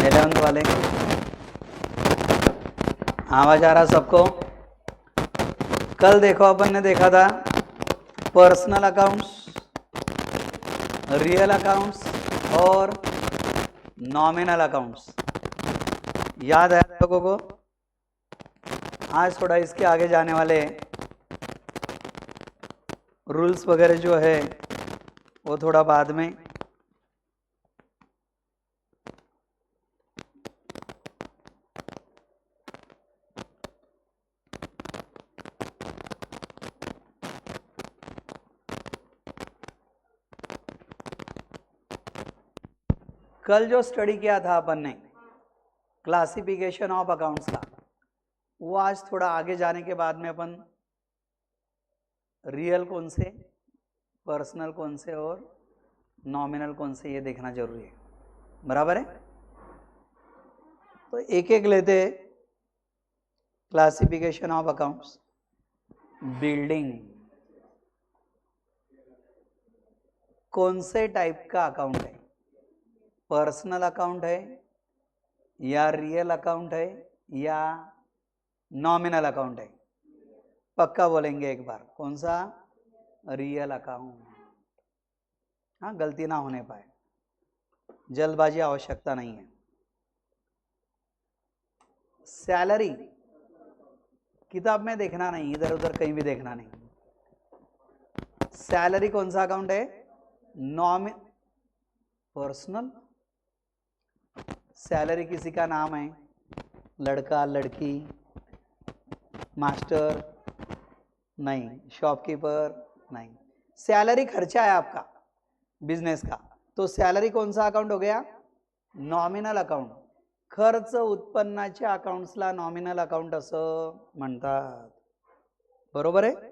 11th वाले, आवाज आ रहा सबको? कल देखो अपन ने देखा था पर्सनल अकाउंट्स, रियल अकाउंट्स और नॉमिनल अकाउंट्स। याद है लोगों को? आज थोड़ा इसके आगे जाने वाले रूल्स वगैरह जो है वो थोड़ा बाद में। कल जो स्टडी किया था अपन ने क्लासिफिकेशन ऑफ अकाउंट्स का, वो आज थोड़ा आगे जाने के बाद में अपन रियल कौन से, पर्सनल कौन से और नॉमिनल कौन से, ये देखना जरूरी है। बराबर है? तो एक एक लेते। Classification of accounts. बिल्डिंग कौन से टाइप का अकाउंट है? पर्सनल अकाउंट है या रियल अकाउंट है या नॉमिनल अकाउंट है? पक्का बोलेंगे एक बार, कौन सा? Real account. हाँ, गलती ना होने पाए, जल्दबाजी आवश्यकता नहीं है। सैलरी किताब में देखना नहीं, इधर उधर कहीं भी देखना नहीं। सैलरी कौन सा अकाउंट है? पर्सनल। सैलरी किसी का नाम है, लड़का लड़की, मास्टर नहीं, शॉपकीपर नहीं। सैलरी खर्चा है आपका बिजनेस का, तो सैलरी कौन सा अकाउंट हो गया? Nominal account. खर्च उत्पन्नाच्या अकाउंट्सला नॉमिनल अकाउंट असं म्हणतात। बरोबर आहे?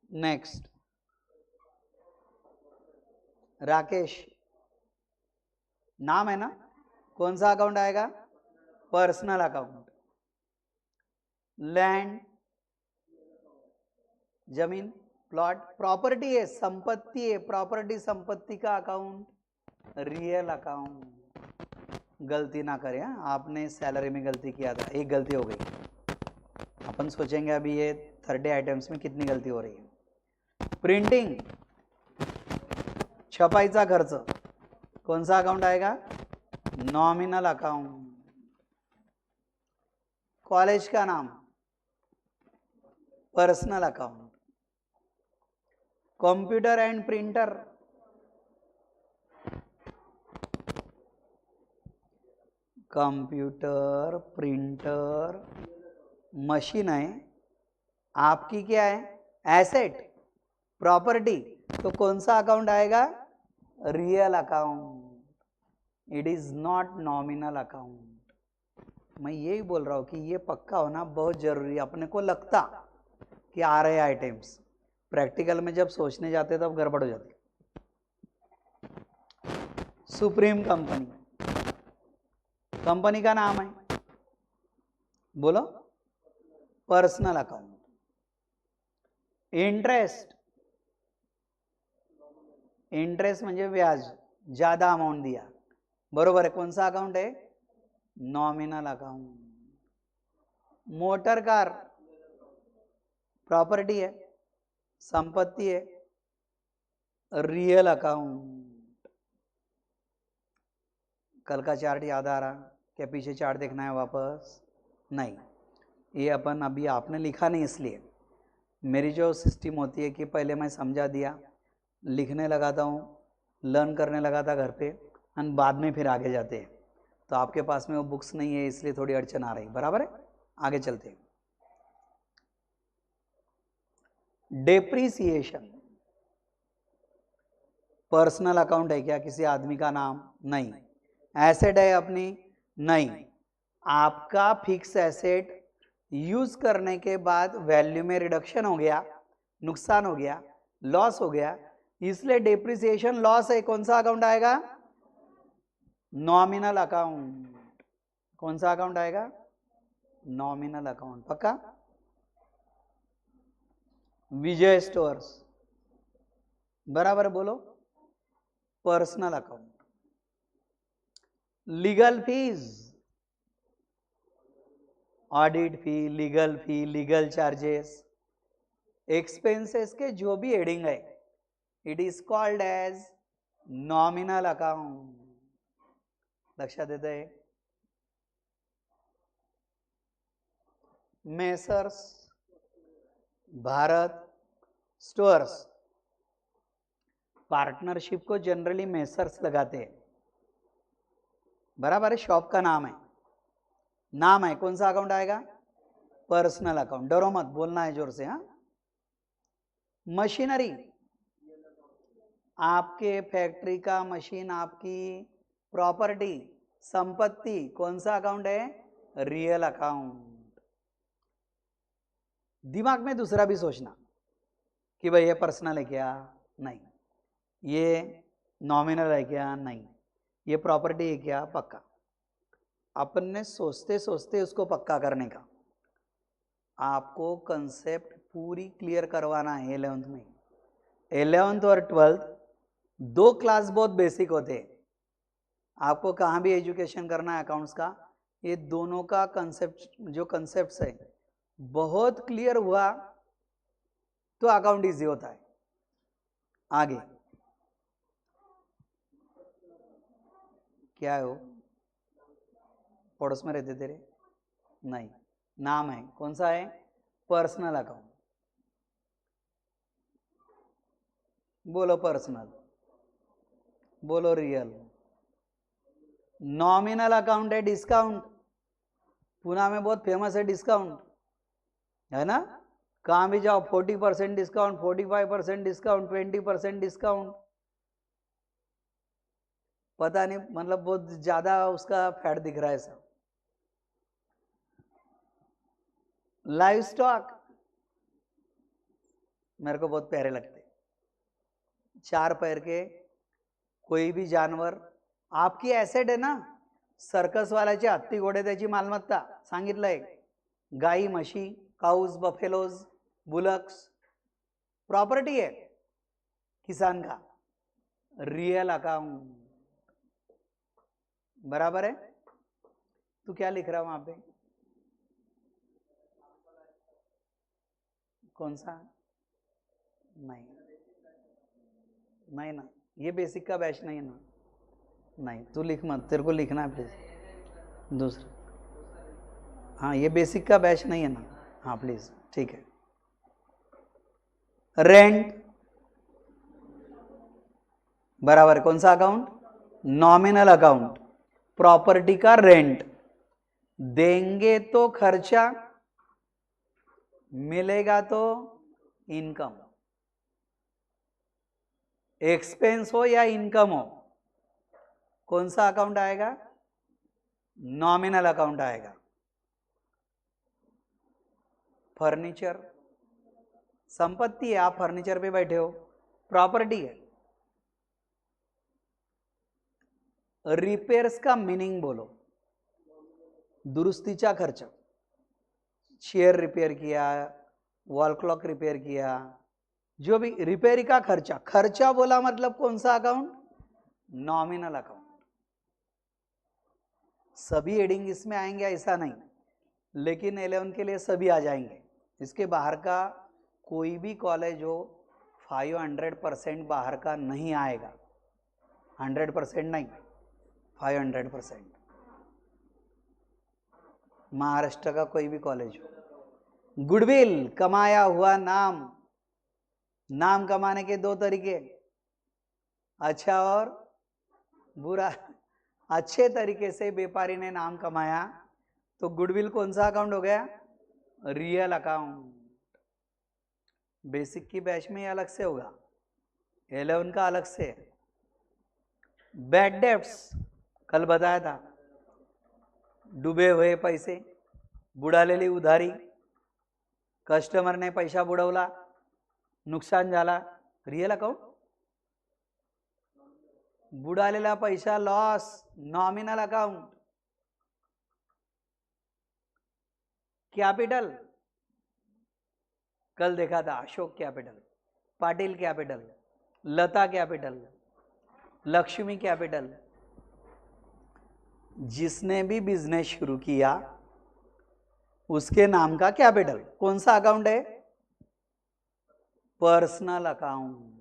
नेक्स्ट, राकेश नाम है ना, कौन सा अकाउंट आएगा? Personal account. लैंड, जमीन, प्लॉट, प्रॉपर्टी है, संपत्ति है, प्रॉपर्टी संपत्ति का अकाउंट रियल अकाउंट। गलती ना करें, आपने सैलरी में गलती किया था, एक गलती हो गई। अपन सोचेंगे अभी ये 30 आइटम्स में कितनी गलती हो रही है। प्रिंटिंग, छपाईचा खर्च, कौन सा अकाउंट आएगा? Nominal account. कॉलेज का नाम, personal account. Computer and printer, computer printer machine है, आपकी क्या है? एसेट, प्रॉपर्टी, तो कौन सा अकाउंट आएगा? Real account. It is not nominal account. मैं यही बोल रहा हूं कि ये पक्का होना बहुत जरूरी है। अपने को लगता कि आ रहे आइटम्स, प्रैक्टिकल में जब सोचने जाते तब गड़बड़ हो जाती। सुप्रीम कंपनी, कंपनी का नाम है, बोलो। Personal account. इंटरेस्ट, इंटरेस्ट म्हणजे व्याज, ज्यादा अमाउंट दिया, बरोबर है, कौन सा अकाउंट है? Nominal account. Motor car, property है, संपत्ति है, रियल अकाउंट। कल का चार्ट याद आ रहा? क्या पीछे चार्ट देखना है वापस? नहीं, ये अपन अभी आपने लिखा नहीं, इसलिए मेरी जो सिस्टम होती है कि पहले मैं समझा दिया, लिखने लगाता हूँ, लर्न करने लगा था घर पे, और बाद में फिर आगे जाते हैं। तो आपके पास में वो बुक्स नहीं है, इसलिए थोड़ी अड़चन आ रही। बराबर है? आगे चलते हैं। डेप्रीसिएशन, पर्सनल अकाउंट है क्या? किसी आदमी का नाम? नहीं। एसेट है अपनी? नहीं। आपका फिक्स एसेट यूज करने के बाद वैल्यू में रिडक्शन हो गया, नुकसान हो गया, लॉस हो गया, इसलिए डेप्रिसिएशन लॉस है। कौन सा अकाउंट आएगा? Nominal account. कौन सा अकाउंट आएगा? Nominal account. पक्का? विजय स्टोर्स, बराबर बोलो। Personal account. Legal fees, audit fee, legal charges, expenses के जो भी हेडिंग है, it is called as nominal account. लक्षात येत आहे? मेसर्स भारत स्टोर्स, पार्टनरशिप को जनरली मेसर्स लगाते हैं. बराबर है, शॉप का नाम है, कौन सा अकाउंट आएगा? Personal account. डरो मत, बोलना है जोर से. हाँ, मशीनरी, आपके फैक्ट्री का मशीन आपकी प्रॉपर्टी, संपत्ति, कौन सा अकाउंट है? Real account. दिमाग में दूसरा भी सोचना कि भाई ये पर्सनल है क्या? नहीं. ये नॉमिनल है क्या? नहीं. ये प्रॉपर्टी है क्या? पक्का. अपन ने सोचते सोचते उसको पक्का करने का. आपको कंसेप्ट पूरी क्लियर करवाना है 11th में. 11th और 12th दो क्लास बहुत बेसिक होते हैं. आपको कहाँ भी एजुकेशन करना है अकाउंट्स का, ये दोनों का कंसेप्ट, जो कंसेप्ट्स है बहुत क्लियर हुआ तो अकाउंट इजी होता है. आगे क्या है वो? पड़ोस में रहते तेरे? नहीं, नाम है. कौन सा है? Personal account. बोलो पर्सनल, बोलो रियल. नॉमिनल अकाउंट है डिस्काउंट. पुणे में बहुत फेमस है डिस्काउंट, है ना? कहाँ भी जाओ 40% डिस्काउंट, 45% डिस्काउंट, 20% डिस्काउंट. पता नहीं, मतलब बहुत ज्यादा उसका फैट दिख रहा है सब. लाइव स्टॉक मेरे को बहुत प्यारे लगते. 4 पैर के कोई भी जानवर आपकी एसेट आहे ना. सर्कस वाल्याचे हत्ती घोडे त्याची मालमत्ता सांगितलंय. गाई म्हशी, काउज, बफेलोज, बुलक्स प्रॉपर्टी है किसान का. Real account. बराबर है? तू क्या लिख रहा है वहां पे? कौन सा? नहीं, नहीं ना, ये बेसिक का बैच नहीं है ना. नहीं, तू लिख मत, तेरे को लिखना है प्लीज दूसरा. हाँ, ये बेसिक का बैच नहीं है ना. हाँ प्लीज, ठीक है. रेंट बराबर, कौन सा अकाउंट? Nominal account. प्रॉपर्टी का रेंट देंगे तो खर्चा, मिलेगा तो इनकम. एक्सपेंस हो या इनकम हो, कौन सा अकाउंट आएगा? नॉमिनल अकाउंट आएगा. फर्नीचर संपत्ति है, आप फर्नीचर पे बैठे हो, प्रॉपर्टी है. रिपेयर्स का मीनिंग बोलो. दुरुस्तीचा खर्च, चेयर रिपेयर किया, वॉल क्लॉक रिपेयर किया, जो भी रिपेयरी का खर्चा. खर्चा बोला मतलब कौन सा अकाउंट? Nominal account. सभी हेडिंग इसमें आएंगे ऐसा नहीं, लेकिन 11 के लिए सभी आ जाएंगे. इसके बाहर का कोई भी कॉलेज हो 500% बाहर का नहीं आएगा. 100% नहीं, 500%. महाराष्ट्र का कोई भी कॉलेज हो. गुडविल, कमाया हुआ नाम. नाम कमाने के दो तरीके, अच्छा और बुरा. अच्छे तरीके से व्यापारी ने नाम कमाया तो गुडविल कौन सा अकाउंट हो गया? Real account. बेसिक की बैच में अलग से होगा, 11 का अलग से. बैड डेब्ट्स कल बताया था. डुबे हुए पैसे, बुडालेली उधारी, कस्टमरने पैसा बुडवला, नुकसान झाला, रियल अकाउंट. बुडालेला पैसा लॉस, नॉमिनल अकाउंट. कैपिटल कल देखा था, अशोक कैपिटल, पाटिल कैपिटल, लता कैपिटल, लक्ष्मी कैपिटल. जिसने भी बिजनेस शुरू किया उसके नाम का कैपिटल। कौन सा अकाउंट है? Personal account.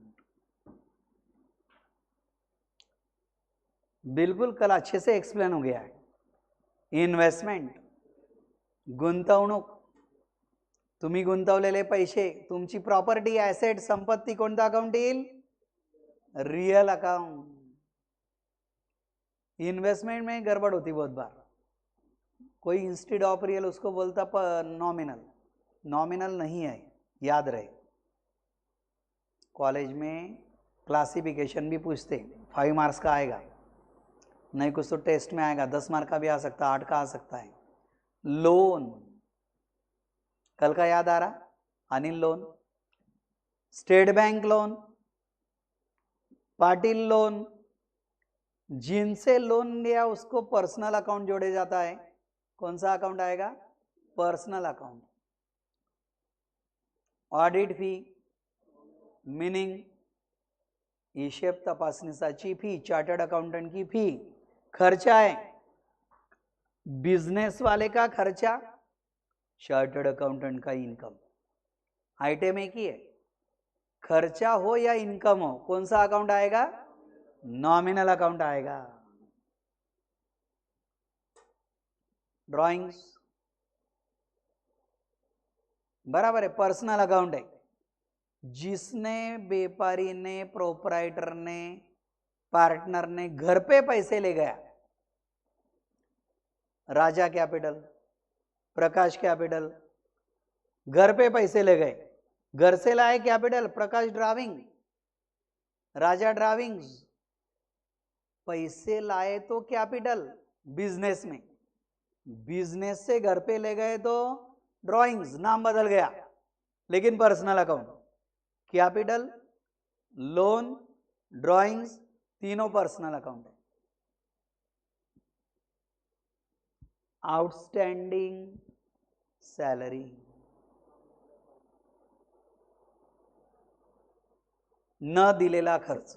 बिल्कुल कल अच्छे से एक्सप्लेन हो गया है। इन्व्हेस्टमेंट, गुंतवणूक, तुम्ही गुंतवलेले पैसे, तुमची प्रॉपर्टी, ऍसेट, संपत्ती, कोणता अकाउंट येईल? Real account. इन्वेस्टमेंट में गड़बड़ होती बहुत बार, कोई इंस्टेड ऑफ रियल उसको बोलता नॉमिनल। नॉमिनल नहीं है, याद रहे। कॉलेज में क्लासिफिकेशन भी पूछते, 5 मार्क्स का आएगा, नहीं कुछ तो टेस्ट में आएगा, 10 मार्क का भी आ सकता है, 8 का आ सकता है। लोन, कल का याद आ रहा? Anil loan, state bank loan, Patil loan, जिनसे लोन लिया उसको पर्सनल अकाउंट जोड़े जाता है। कौन सा अकाउंट आएगा? Personal account. ऑडिट फी, मीनिंग हिशेब तपासणीची फी, चार्टर्ड अकाउंटंट की फी, खर्चा है। बिजनेस वाले का खर्चा, चार्टर्ड अकाउंटेंट का इनकम। आइटम एक ही है, खर्चा हो या इनकम हो, कौन सा अकाउंट आएगा? नॉमिनल अकाउंट आएगा। ड्राइंग्स बराबर है, पर्सनल अकाउंट है। जिसने, व्यापारी ने, प्रोपराइटर ने, पार्टनर ने घर पे पैसे ले गया, राजा कैपिटल, प्रकाश कैपिटल, घर पे पैसे ले गए, घर से लाए कैपिटल, प्रकाश ड्राइविंग, राजा ड्राइविंग्स, पैसे लाए तो कैपिटल बिजनेस में, बिजनेस से घर पे ले गए तो ड्राइंग्स, नाम बदल गया, लेकिन personal account. Capital, loan, drawings, तीनों पर्सनल अकाउंट है। आउटस्टैंडिंग सैलरी, न दिलेला खर्च,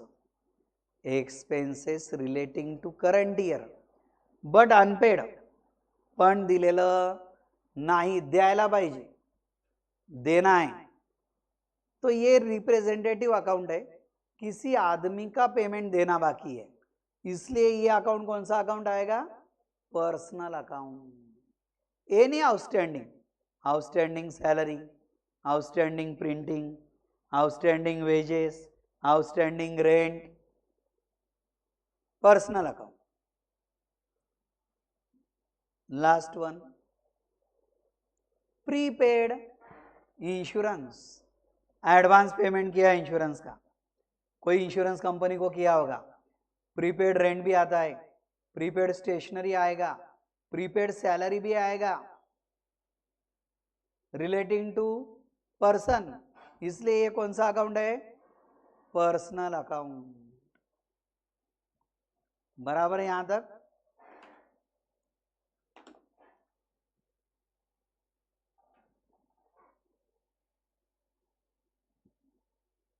expenses relating to current year but unpaid, पण दिलेलं नाही, द्यायला पाहिजे, देना है, तो ये रिप्रेजेंटेटिव अकाउंट है, किसी आदमी का पेमेंट देना बाकी है, इसलिए ये अकाउंट कौन सा अकाउंट आएगा? Personal account. Any outstanding, outstanding salary, outstanding printing, outstanding wages, outstanding rent, personal account. Last one, prepaid insurance, advance payment किया इंश्योरेंस का, कोई इंश्योरेंस कंपनी को किया होगा। प्रीपेड रेंट भी आता है, प्रीपेड स्टेशनरी आएगा, प्रीपेड सैलरी भी आएगा, रिलेटिंग टू पर्सन, इसलिए ये कौन सा अकाउंट है? Personal account. बराबर है यहां तक?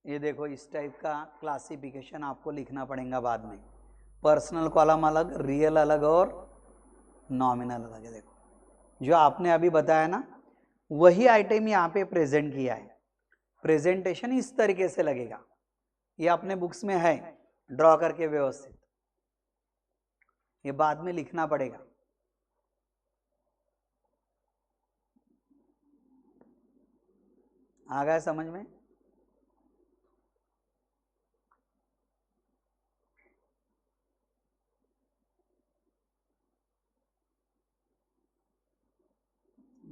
ये देखो, इस टाइप का क्लासिफिकेशन आपको लिखना पड़ेगा बाद में। पर्सनल कॉलम अलग, रियल अलग और नॉमिनल अलग है। देखो जो आपने अभी बताया ना, वही आइटम यहाँ पे प्रेजेंट किया है। प्रेजेंटेशन इस तरीके से लगेगा, ये अपने बुक्स में है ड्रॉ करके व्यवस्थित, ये बाद में लिखना पड़ेगा। आ गया समझ में?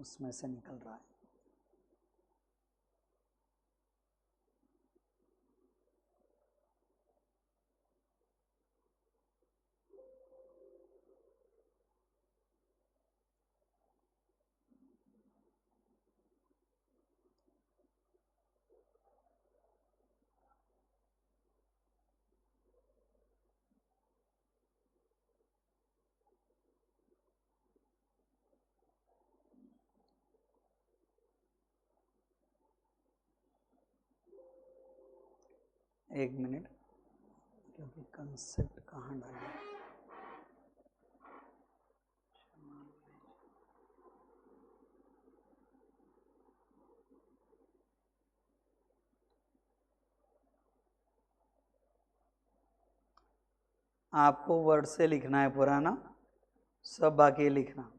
उसमें से निकल रहा है। एक मिनट, क्योंकि कंसेप्ट कहाँ डालना, आपको वर्ड से लिखना है पुराना, सब बाकी लिखना।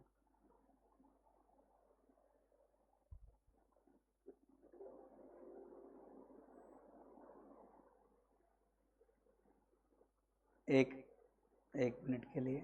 एक मिनट के लिए।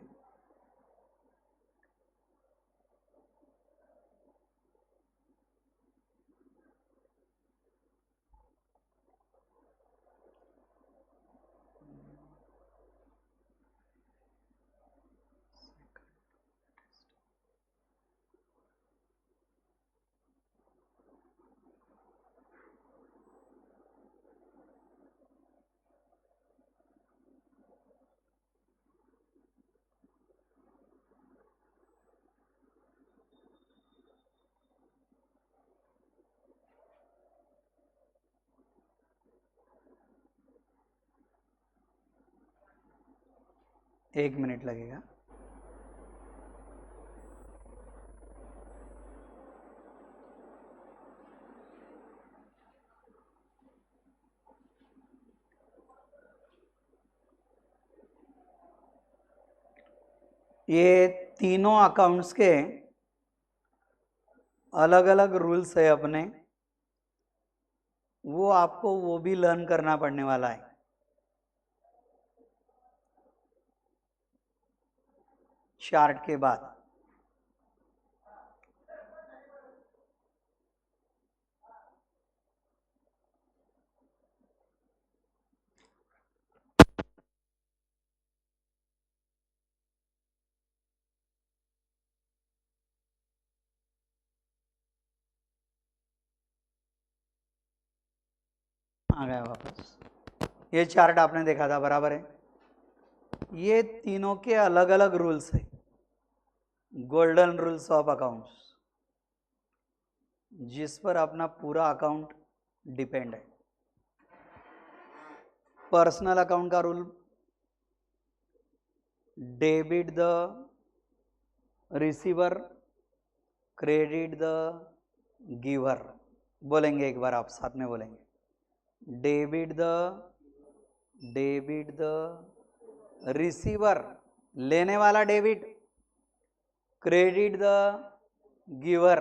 एक मिनट लगेगा। ये तीनों अकाउंट्स के अलग अलग रूल्स है अपने, वो आपको वो भी लर्न करना पड़ने वाला है। चार्ट के बाद आ गया वापस। ये चार्ट आपने देखा था, बराबर है। ये तीनों के अलग अलग रूल्स है, गोल्डन रूल्स ऑफ अकाउंट्स, जिस पर अपना पूरा अकाउंट डिपेंड है। पर्सनल अकाउंट का rule, debit the receiver, credit the giver. बोलेंगे एक बार, आप साथ में बोलेंगे। डेबिट द रिसीवर, लेने वाला डेबिट, क्रेडिट द गिवर,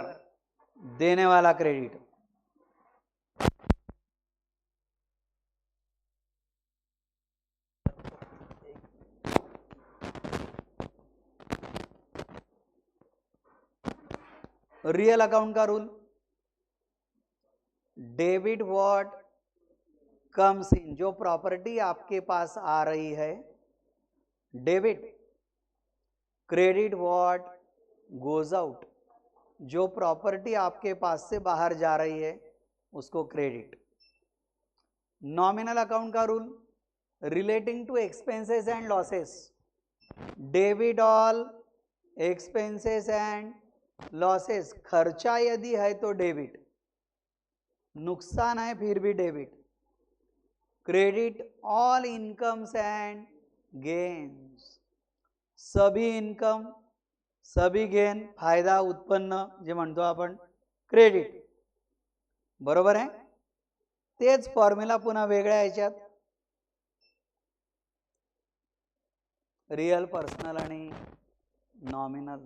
देने वाला क्रेडिट। रियल अकाउंट का rule, debit what comes in, जो प्रॉपर्टी आपके पास आ रही है debit, credit what goes out, जो प्रॉपर्टी आपके पास से बाहर जा रही है उसको क्रेडिट। नॉमिनल अकाउंट का rule, relating to expenses and losses, debit all expenses and losses, खर्चा यदि है तो डेबिट, नुकसान है फिर भी debit. Credit all incomes and gains, सभी इन्कम सभी गेन, फायदा उत्पन्न जे म्हणतो आपण क्रेडिट, बरोबर आहे। तेच फॉर्म्युला पुन्हा वेगळ्या ह्याच्यात, रियल, पर्सनल आणि नॉमिनल।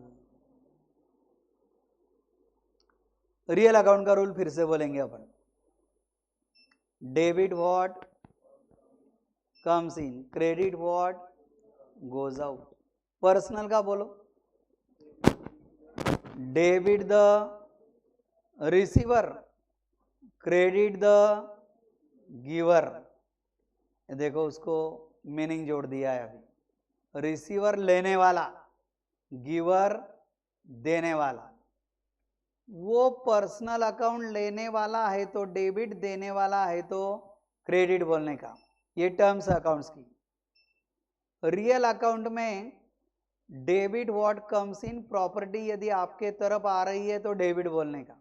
रियल अकाउंट का रूल फिर से बोलेंगे अपन, debit what comes in, credit what goes out. Personal का बोलो, debit the receiver, credit the giver. देखो उसको मीनिंग जोड़ दिया है अभी, रिसीवर लेने वाला, गिवर देने वाला। वो पर्सनल अकाउंट लेने वाला है तो डेबिट, देने वाला है तो क्रेडिट बोलने का, ये टर्म्स अकाउंट्स की। रियल अकाउंट में debit what comes in, property यदि आपके तरफ आ रही है तो डेबिट बोलने का।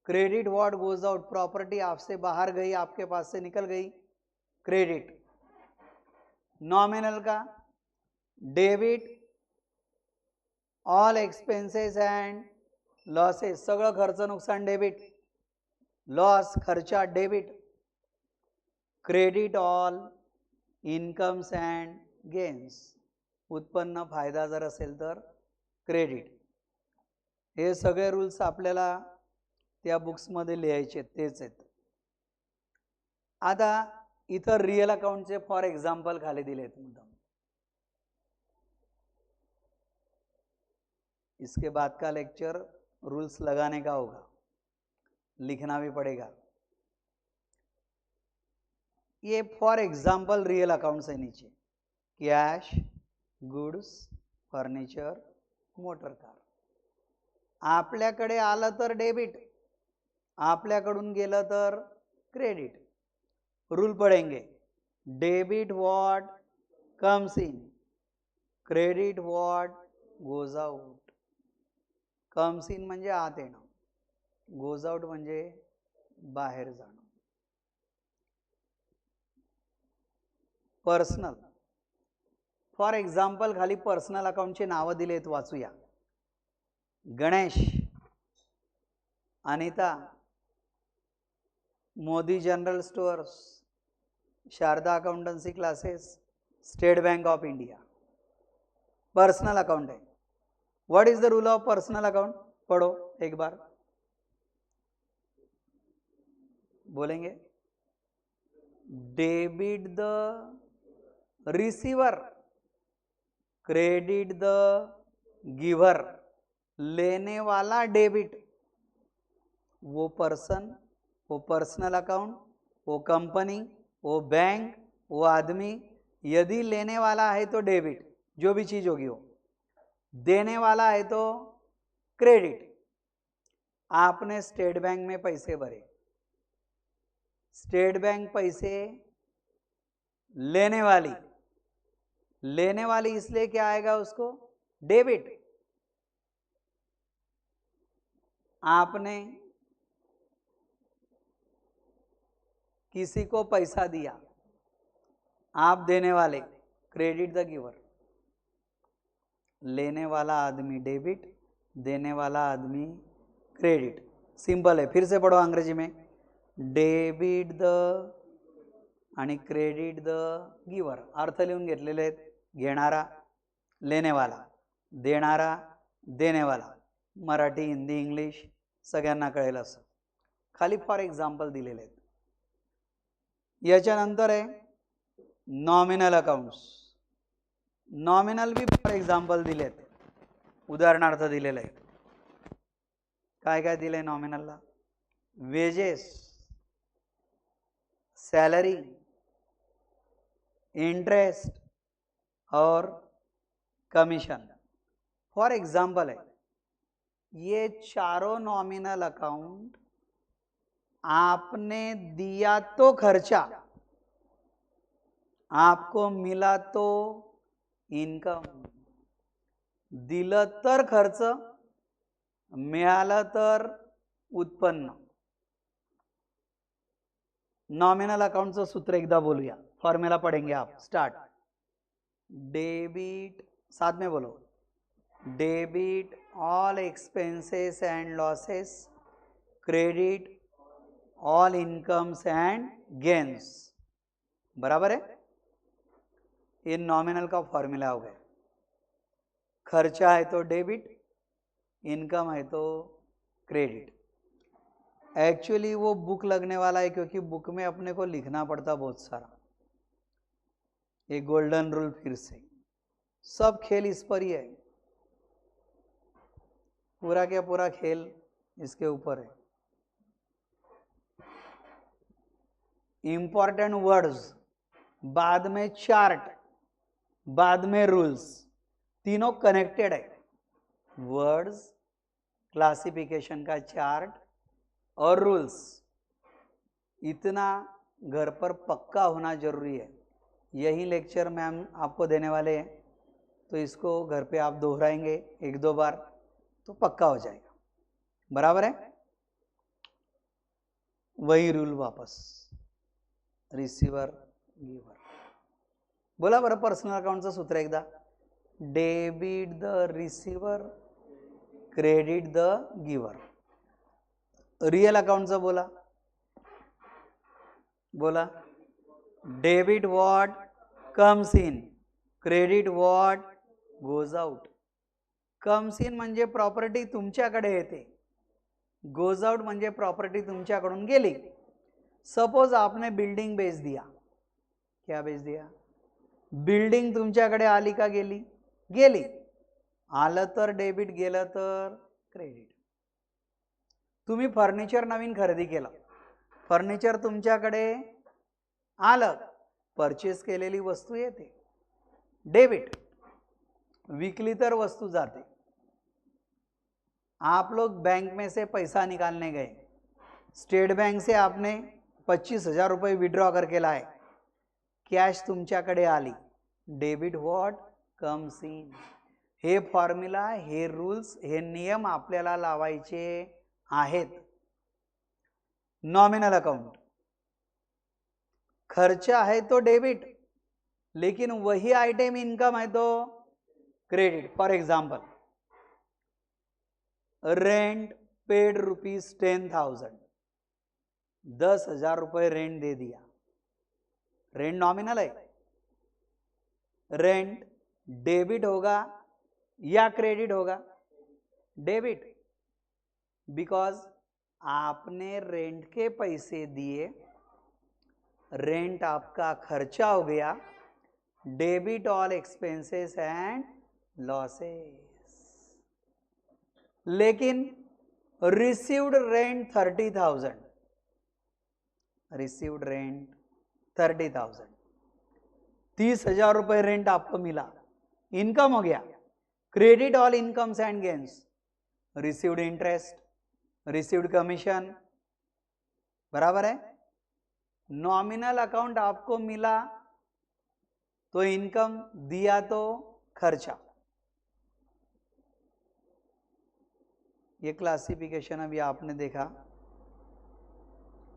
Credit what goes out, property आपसे बाहर गई, आपके पास से निकल गई, क्रेडिट। नॉमिनल का, debit all expenses and losses, सगळं खर्च नुकसान डेबिट, लॉस खर्चा debit. Credit all incomes and gains. उत्पन्न फायदा जर असेल तर क्रेडिट. हे सगळे रूल्स आपल्याला त्या बुक्समध्ये लिहायचे तेच आहेत. आता इथं रिअल अकाउंटचे फॉर एक्झाम्पल खाली दिलेत मुद्दाम. इसके बाद का लेक्चर रूल्स लगाने का होगा, लिखना भी पड़ेगा. ये फॉर एग्जाम्पल रियल अकाउंट्स है नीचे. Cash, goods, furniture, motor car. आपल्याकडे आलं तर डेबिट, आपल्याकडून गेलं तर क्रेडिट. रूल पढ़ेंगे. Debit what comes in, credit what goes out. Comes in म्हणजे आत येणं, गोज आउट म्हणजे बाहेर जाणं. पर्सनल. फॉर एक्झाम्पल खाली पर्सनल अकाउंटचे नावं दिलेत, वाचूया. Ganesh, Anita, Modi general stores, Sharda accountancy classes, state bank of India. Personal account है. What is the rule of personal account? पढ़ो एक बार, बोलेंगे. Debit the receiver, credit the giver. लेने वाला डेबिट, वो पर्सन, वो पर्सनल अकाउंट, वो कंपनी, वो बैंक, वो आदमी. यदि लेने वाला है तो डेबिट, जो भी चीज होगी वो. देने वाला है तो क्रेडिट. आपने स्टेट बैंक में पैसे भरे, स्टेट बैंक पैसे लेने वाली, लेने वाली इसलिए क्या आएगा उसको? डेबिट. आपने किसी को पैसा दिया, आप देने वाले, क्रेडिट द गिवर. लेने वाला आदमी डेबिट, देने वाला आदमी क्रेडिट. सिंपल है. फिर से पढ़ो अंग्रेजी में. डेबिट द आणि क्रेडिट द गिवर. अर्थ लिहून घेतलेले आहेत. घेणारा लेनेवाला, देणारा देनेवाला. मराठी, हिंदी, इंग्लिश सगळ्यांना कळेल असं. खाली फॉर एक्झाम्पल दिलेले आहेत. याच्यानंतर आहे नॉमिनल अकाउंट्स. नॉमिनल भी फॉर एक्झाम्पल दिलेत, उदाहरणार्थ दिलेलं आहे. काय काय दिलंय नॉमिनलला? वेजेस, सैलरी, इंटरेस्ट और कमीशन. फॉर एग्जाम्पल है. ये चारों नॉमिनल अकाउंट आपने दिया तो खर्चा, आपको मिला तो इनकम. दिलं तर खर्च, मिळालं तर उत्पन्न. नॉमिनल अकाउंटचं सूत्र एकदा बोलूया. फॉर्मूला पढ़ेंगे आप. स्टार्ट. डेबिट, साथ में बोलो. Debit all expenses and losses, credit all incomes and gains. बराबर है. ये नॉमिनल का फॉर्मूला हो गया. खर्चा है तो डेबिट, इनकम है तो क्रेडिट. एक्चुअली वो बुक लगने वाला है क्योंकि बुक में अपने को लिखना पड़ता बहुत सारा. ये गोल्डन रूल फिर से, सब खेल इस पर ही है. पूरा क्या पूरा खेल इसके ऊपर है. इंपॉर्टेंट वर्ड्स, बाद में चार्ट, बाद में रूल्स, तीनों कनेक्टेड है. वर्ड्स, क्लासिफिकेशन का चार्ट और रूल्स. इतना घर पर पक्का होना जरूरी है. यही लेक्चर मैम आपको देने वाले हैं, तो इसको घर पे आप दोहराएंगे एक दो बार तो पक्का हो जाएगा. बराबर है. वही रूल वापस. Receiver, giver. बोला बरं पर्सनल अकाउंटचं सूत्र एकदा. Debit the receiver, credit the giver. Real अकाउंटचं बोला. बोला. Debit what comes in, credit what goes out. Comes in म्हणजे प्रॉपर्टी तुमच्याकडे येते, गोज आउट म्हणजे प्रॉपर्टी तुमच्याकडून गेली. सपोज आपने बिल्डिंग बेच दिया, क्या बेच दिया, बिल्डिंग तुमच्याकडे आली का गेली, गेली. आलं तर डेबिट, गेलं तर क्रेडिट. तुम्ही फर्निचर नवीन खरेदी केलं, फर्निचर तुमच्याकडे आलं, परचेस केलेली वस्तू येते, डेबिट. विकली तर वस्तू जाते. आप लोग बैंक में से पैसा निकालने गए, स्टेट बैंक से आपने 25,000 रुपये विड्रॉ करके लाए, कॅश तुमच्याकडे आली, डेबिट व्हॉट कम्स इन. हे फॉर्म्युला, हे रूल्स, हे नियम आपल्याला लावायचे आहेत. नॉमिनल अकाउंट, खर्च है तो डेबिट, लेकिन वही आइटम इनकम है तो credit. For example, rent paid ₹10,000, 10,000 रुपये रेंट दे दिया, रेंट नॉमिनल है. रेंट डेबिट होगा या क्रेडिट होगा, डेबिट, बिकॉज आपने रेंट के पैसे दिए, रेंट आपका खर्चा हो गया, debit all expenses and losses. लेकिन रिसीव्ड रेंट 30,000, रिसीव्ड रेंट 30,000, 30,000 रुपये रेंट आपको मिला, इनकम हो गया. Credit all incomes and gains, received interest, received commission, बराबर है. नॉमिनल अकाउंट आपको मिला तो इनकम, दिया तो खर्चा. ये क्लासिफिकेशन अभी आपने देखा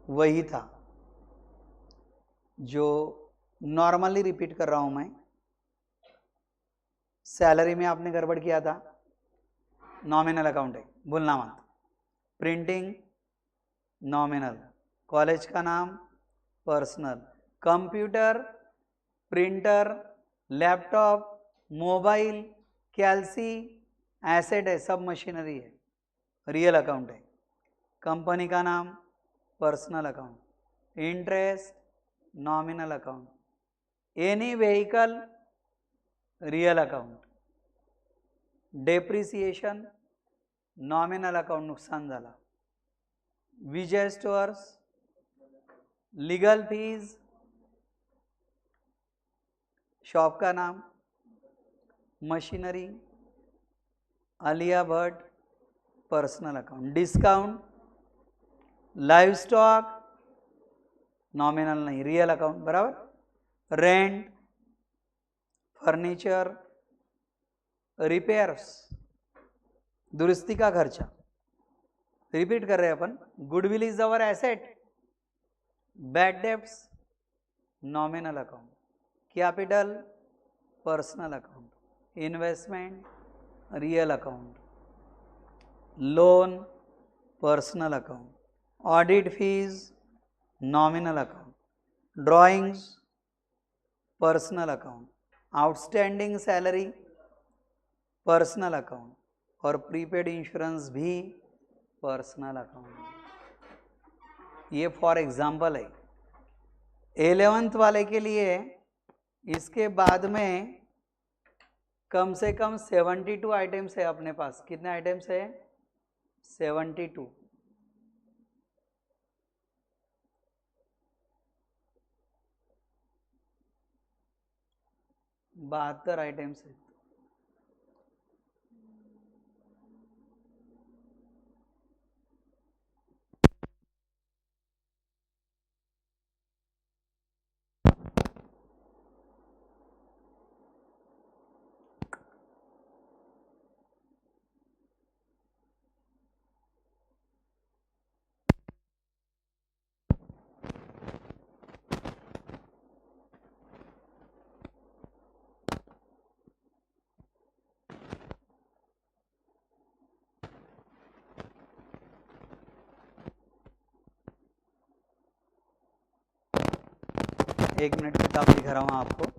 वही था जो नॉर्मली रिपीट कर रहा हूं मैं. सैलरी में आपने गड़बड़ किया था, नॉमिनल अकाउंट है, भूलना मत. प्रिंटिंग नॉमिनल, कॉलेज का नाम personal, computer, printer, laptop, mobile, कैल्सी एसेट है, सब मशीनरी है, रियल अकाउंट है. कंपनी का नाम personal account, interest nominal account, any vehicle real account, depreciation nominal account, नुकसान झाला, Vijay stores, legal fees, shop का नाम, machinery, Alia Bhatt personal account, discount, livestock nominal नहीं, रियल अकाउंट, बराबर. रेंट, फर्नीचर, रिपेयर्स, दुरुस्ती का खर्चा. रिपीट कर रहे हैं अपन. Goodwill is our asset, bad debts nominal account, capital personal account, investment real account, loan personal account, audit fees nominal account, drawings personal account, outstanding salary personal account, और prepaid insurance भी personal account. ये for example है. 11th वाले के लिए इसके बाद में कम से कम 72 आइटम्स है अपने पास. कितने आइटम्स है? 72. बहत्तर आइटम्स है. एक मिनट किताब दिखा रहा हूँ आपको.